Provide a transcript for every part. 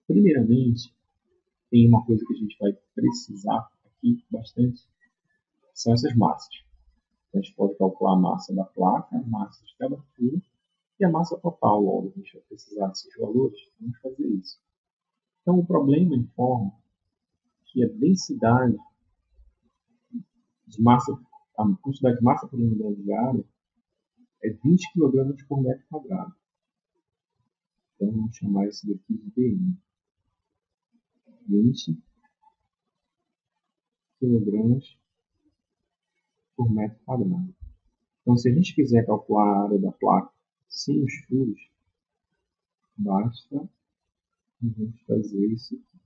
Primeiramente, tem uma coisa que a gente vai precisar aqui bastante, são essas massas. A gente pode calcular a massa da placa, a massa de cada furo e a massa total. Logo, a gente vai precisar desses valores. Vamos fazer isso. Então, o problema informa que a densidade de massa, a quantidade de massa por unidade de área é 20 kg por metro quadrado. Então, vamos chamar isso daqui de BM. 20 kg por metro quadrado. Então, se a gente quiser calcular a área da placa sem os furos, basta a gente fazer isso aqui.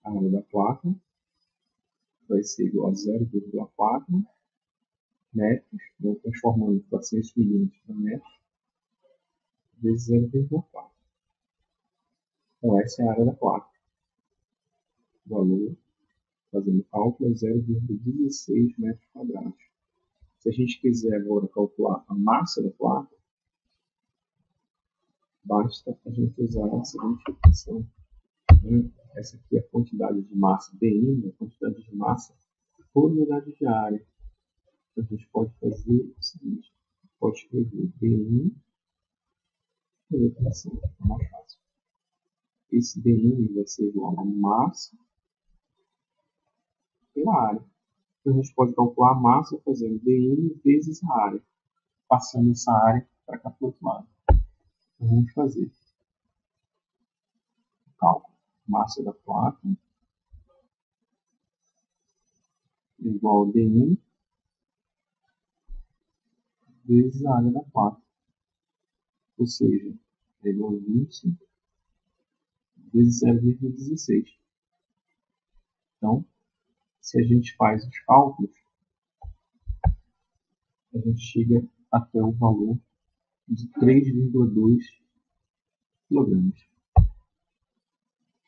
A área da placa vai ser igual a 0,4 metros, então transformando 400 milímetros para metro, vezes 0,4. Então, essa é a área da placa. O valor, fazendo cálculo, é 0,16 metros quadrados. Se a gente quiser agora calcular a massa da placa, basta a gente usar a seguinte equação. Essa aqui é a quantidade de massa BM, a quantidade de massa por unidade de área. Então, a gente pode fazer o seguinte: pode escrever BM e a equação fica mais fácil. Esse BM vai ser igual a massa pela área. Então, a gente pode calcular a massa fazendo BM vezes a área, passando essa área para cá para o outro lado. Então, vamos fazer o cálculo. Massa da placa é igual a BM vezes a área da placa. Ou seja, é igual a 20 vezes 0,16. Então, se a gente faz os cálculos, a gente chega até o valor de 3,2 kg,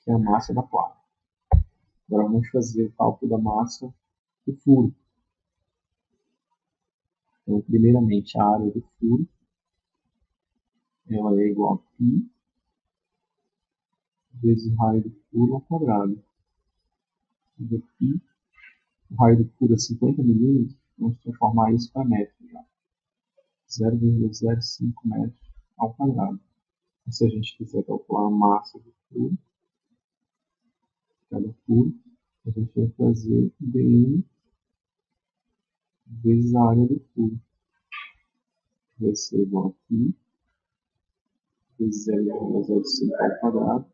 que é a massa da placa. Agora vamos fazer o cálculo da massa do furo. Então, primeiramente, a área do furo ela é igual a π vezes o raio do furo ao quadrado. Π, o raio do furo é 50 milímetros, vamos transformar isso para metros já. 0,05 metros ao quadrado. E se a gente quiser calcular a massa do furo, cada furo, a gente vai fazer BM vezes a área do furo. Vai ser igual a π vezes 0,05 ao quadrado,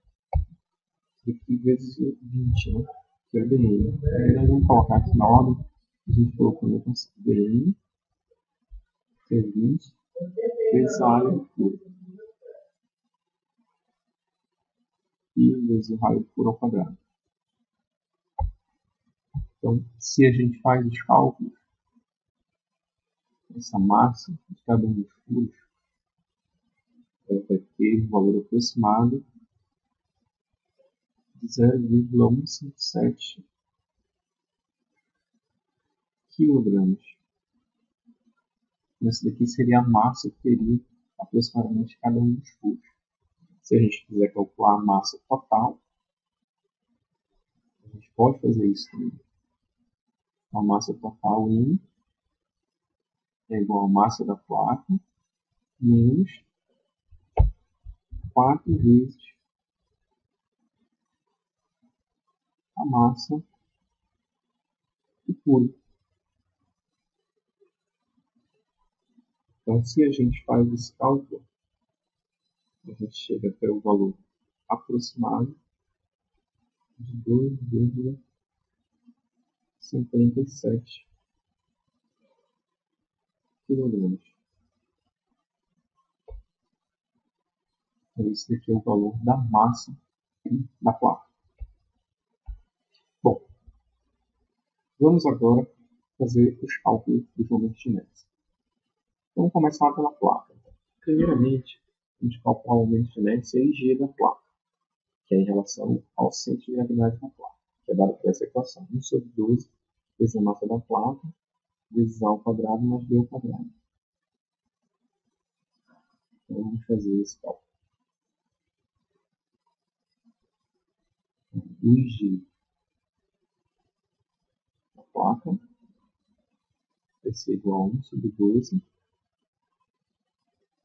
e π vezes 20, né? Que é BM. Aí nós vamos colocar aqui na ordem, a gente colocou no conceito BM, que é 20, vezes a área do furo. E vezes o raio do furo ao quadrado. Então, se a gente faz os cálculos, essa massa de cada um dos furos, ela vai ter um valor aproximado de 0,157 kg. Essa daqui seria a massa que teria aproximadamente cada um dos furos. Se a gente quiser calcular a massa total, a gente pode fazer isso também. A massa total em é igual a massa da placa menos 4 vezes a massa do furo. Então, se a gente faz esse cálculo, a gente chega até o valor aproximado de 2,57 kg. Então, esse aqui é o valor da massa da placa. Bom, vamos agora fazer os cálculos dos momentos de inércia. Vamos começar pela placa. Primeiramente, a gente calcula o momento de inércia IG da placa, que é em relação ao centro de gravidade da placa, que é dado por essa equação. 1 sobre 12 vezes a massa da placa, vezes A ao quadrado mais B ao quadrado. Então, vamos fazer esse cálculo. o IG da placa vai ser igual a 1 sobre 12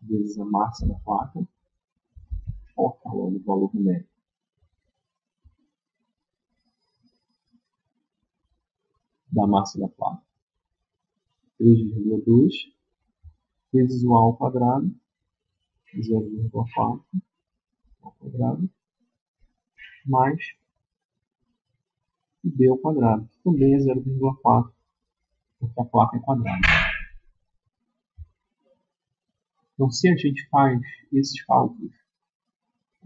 vezes a massa da placa, foca logo o valor numérico. Da massa da placa. 3,2 vezes o A ao quadrado, 0,4 ao quadrado, mais o B ao quadrado, que também é 0,4, porque a placa é quadrada. Então, se a gente faz esses cálculos,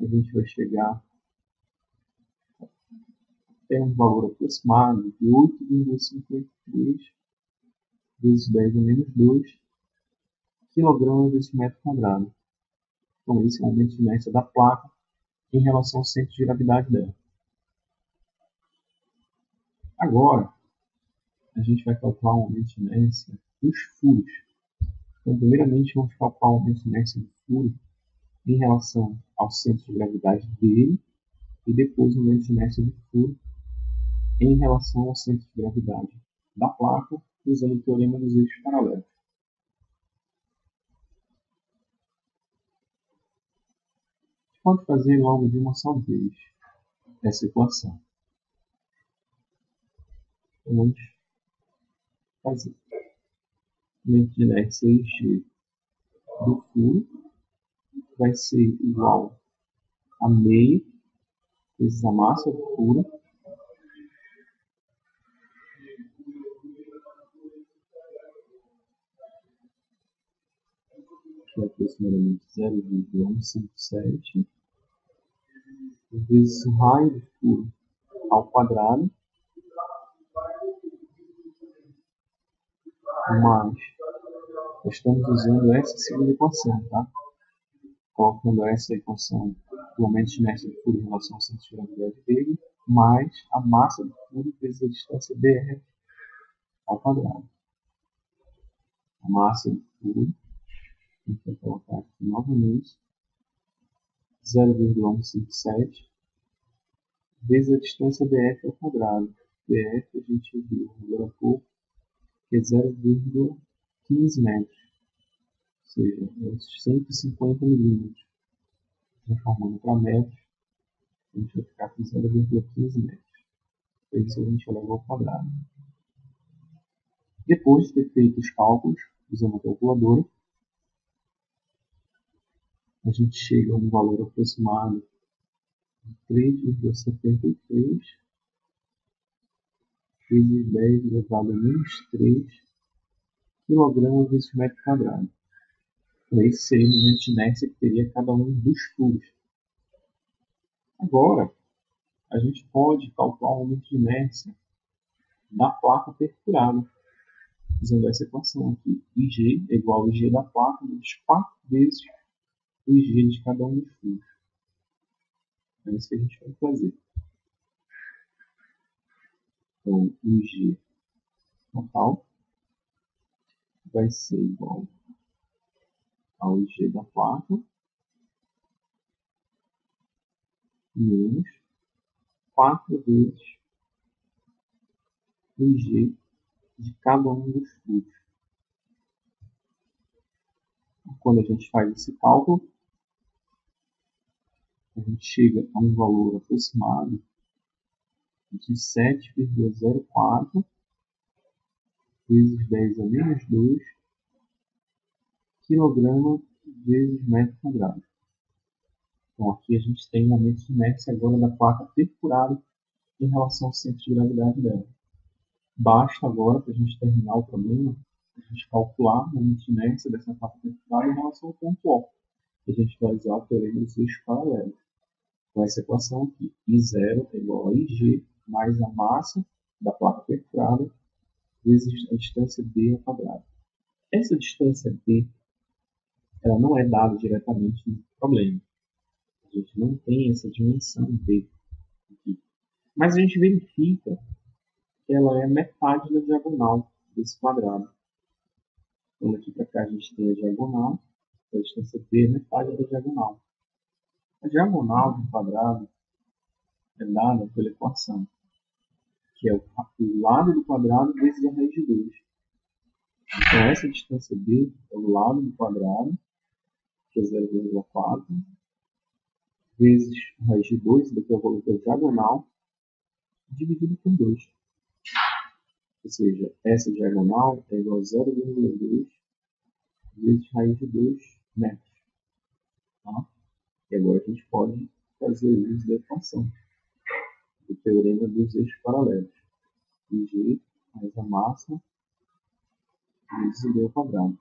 a gente vai chegar até um valor aproximado de 8,53 vezes 10 a menos 2 kg vezes metro quadrado. Então, esse é o momento de inércia da placa em relação ao centro de gravidade dela. Agora, a gente vai calcular o momento de inércia dos furos. Então, primeiramente, vamos calcular o momento de inércia do furo em relação ao centro de gravidade dele e depois o momento de inércia do furo em relação ao centro de gravidade da placa, usando o teorema dos eixos paralelos. A gente pode fazer logo de uma só vez essa equação. Então, vamos fazer. O momento de inércia IG do furo vai ser igual a meio vezes a massa do furo que é aproximadamente 0,157 vezes o raio do furo ao quadrado mais, estamos usando essa segunda equação, tá? Colocando essa equação do momento de inércia do furo em relação ao centro de gravidade dele, mais a massa do furo vezes a distância dr ao quadrado. A massa do furo, a gente vai colocar aqui novamente, 0,157 vezes a distância df ao quadrado. df a gente viu agora há pouco, que é 0,15 metros, ou seja, é 150 milímetros. Transformando para metros, a gente vai ficar com 0,15 metros. Isso a gente eleva ao quadrado. Depois de ter feito os cálculos, usando a calculadora, a gente chega a um valor aproximado de 3,73 vezes 10 elevado a menos 3 kg vezes metro quadrado. Então, esse seria o momento de inércia que teria cada um dos furos. Agora, a gente pode calcular o momento de inércia da placa perfurada, usando essa equação aqui. IG é igual ao IG da placa vezes 4 vezes o IG de cada um dos furos. É isso que a gente vai fazer. Então, o IG total vai ser igual ao IG da placa menos 4 vezes o IG de cada um dos furos. Quando a gente faz esse cálculo, a gente chega a um valor aproximado de 7,04 vezes 10 a menos 2 kg vezes metro quadrado. Então, aqui a gente tem o momento de inércia agora da placa perfurada em relação ao centro de gravidade dela. Basta agora, para a gente terminar o problema, a gente calcular o momento de inércia dessa placa perfurada em relação ao ponto O. E a gente vai usar o teorema dos eixos paralelos. Com essa equação aqui, I0 é igual a IG mais a massa da placa perfurada vezes a distância d ao quadrado. Essa distância d ela não é dada diretamente no problema. A gente não tem essa dimensão d aqui. Mas a gente verifica que ela é metade da diagonal desse quadrado. Então, aqui para cá a gente tem a diagonal, a distância d é metade da diagonal. A diagonal do quadrado é dada pela equação, que é o lado do quadrado vezes a raiz de 2. Então, essa distância d é o lado do quadrado, que é 0,4, vezes a raiz de 2, daqui eu vou para diagonal, dividido por 2. Ou seja, essa diagonal é igual a 0,2 vezes raiz de 2 metros. Tá? E agora a gente pode fazer o uso da equação, do teorema dos eixos paralelos. IG mais a massa vezes o d ao quadrado.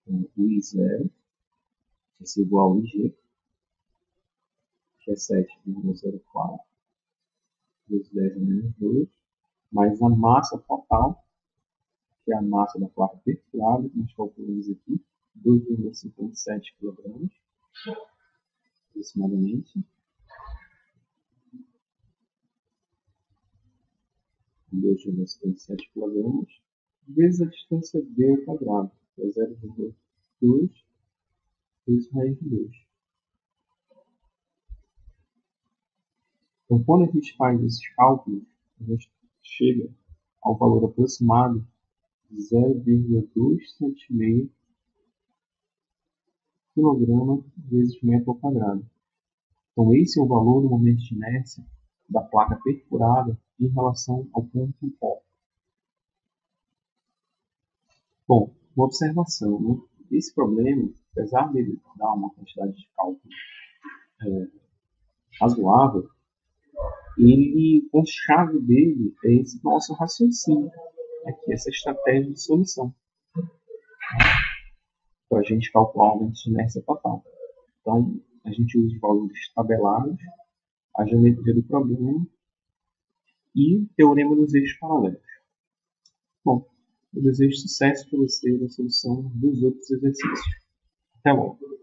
Então, o I0 é igual ao IG, que é 7,04 vezes 10 a menos 2, mais a massa total, que é a massa da placa perfurada, que nós calculamos aqui, 2,57 kg, aproximadamente. 2,57 kg, vezes a distância d ao quadrado, que é 0,2 vezes raiz de 2. Então, quando a gente faz esses cálculos, a gente chega ao valor aproximado de 0,276 kg vezes metro ao quadrado. Então, esse é o valor do momento de inércia da placa perfurada em relação ao ponto O. Bom, uma observação, né? Esse problema, apesar de ele dar uma quantidade de cálculo razoável, ele, o chave dele é esse nosso raciocínio, aqui, essa estratégia de solução, para a gente calcular o aumento de inércia total. Então, a gente usa os valores tabelados, a geometria do problema e o teorema dos eixos paralelos. Bom, eu desejo sucesso para você na solução dos outros exercícios. Até logo!